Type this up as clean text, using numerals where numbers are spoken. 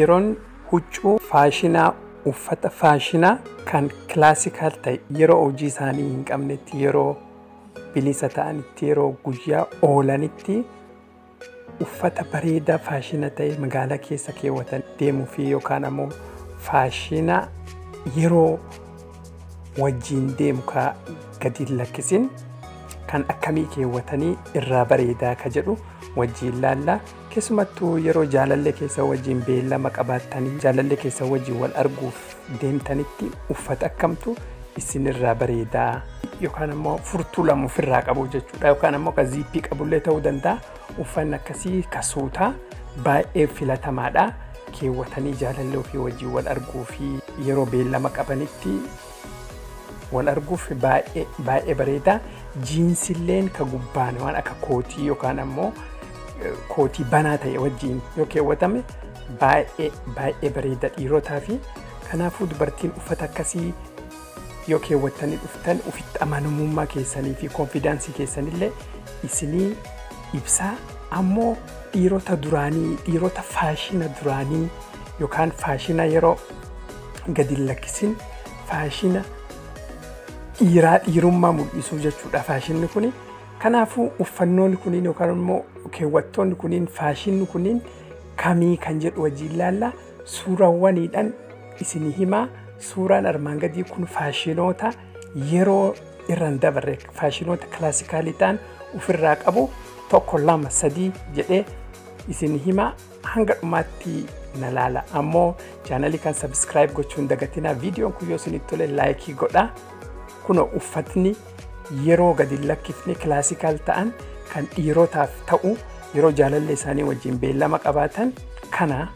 dhiiroon huccuu faashinaa uffata faashinaa kan classical ta'e yeroo hojii isaanii hin qabnetti yeroo bilisa ta'anitti yeroo guyyaa oolanitti uffata bareedaa faashina ta'e magaalaa keessa keewwatan deemuu fi yookaan ammoo faashina yeroo wajjin deemu ka gadi lakkisin kan akkamii keewwatanii irraa bareedaa ka jedhu wajjin laalla. Keessumattuu yeroo jaalallee keessa wajjin beellama qabaatanii jaalallee keessa wajjin wal arguuf deemtanitti uffata akkamtu isinirraa bareedaa yookaan ammoo furtuu lama ofirraa qabu jechuudha yookaan ammoo ka ziippii qabullee ta'uu danda'a. Uffanni akkasii kasuutaa baay'ee filatamaadha. Keewwatanii jaalallee ofii wajjin wal arguu fi yeroo beellama qabanitti wal arguuf baay'ee bareeda. Jiinsilleen ka gubbaan waan akka kootii yookaan ammoo kootii banaa ta'e wajjin yoo keewwatame baay'ee bareeda dhiirotaa fi kanaafuu dubartiin uffata akkasii yoo keewwatanii dhuftan ufitti amanamummaa keessanii fi konfidaansii keessanillee isinii ibsaa. Ammoo dhiirota duraanii dhiirota faashina duraanii yookaan faashina yeroo gadi lakkisin faashina dhiirummaa mul'isuu jechuudha faashinni kuni. Kanaafuu uffannoonni kuniin yookaan immoo keewwattoonni kuniin faashinni kuniin kamii kan jedhu wajjin laalla. Suurawwaniidhaan isinii himaa. Suuraan armaan gadii kun faashinoota yeroo irraan dabarre faashinoota kilaasikaalii ta'an ofirraa qabu. Tokko lama sadii jedhee isinii himaa. Hanga dhumaatti na laala. Ammoo chaanalii kan subscribe gochuun dagatinaa. Viidiyoon kun yoo isinitti tole laayikii godhaa. Kunoo uffatni yeroo gadi lakkifne classical ta'an kan dhiirotaaf ta'u yeroo jaalallee isaanii wajjin beellama qabaatan kana.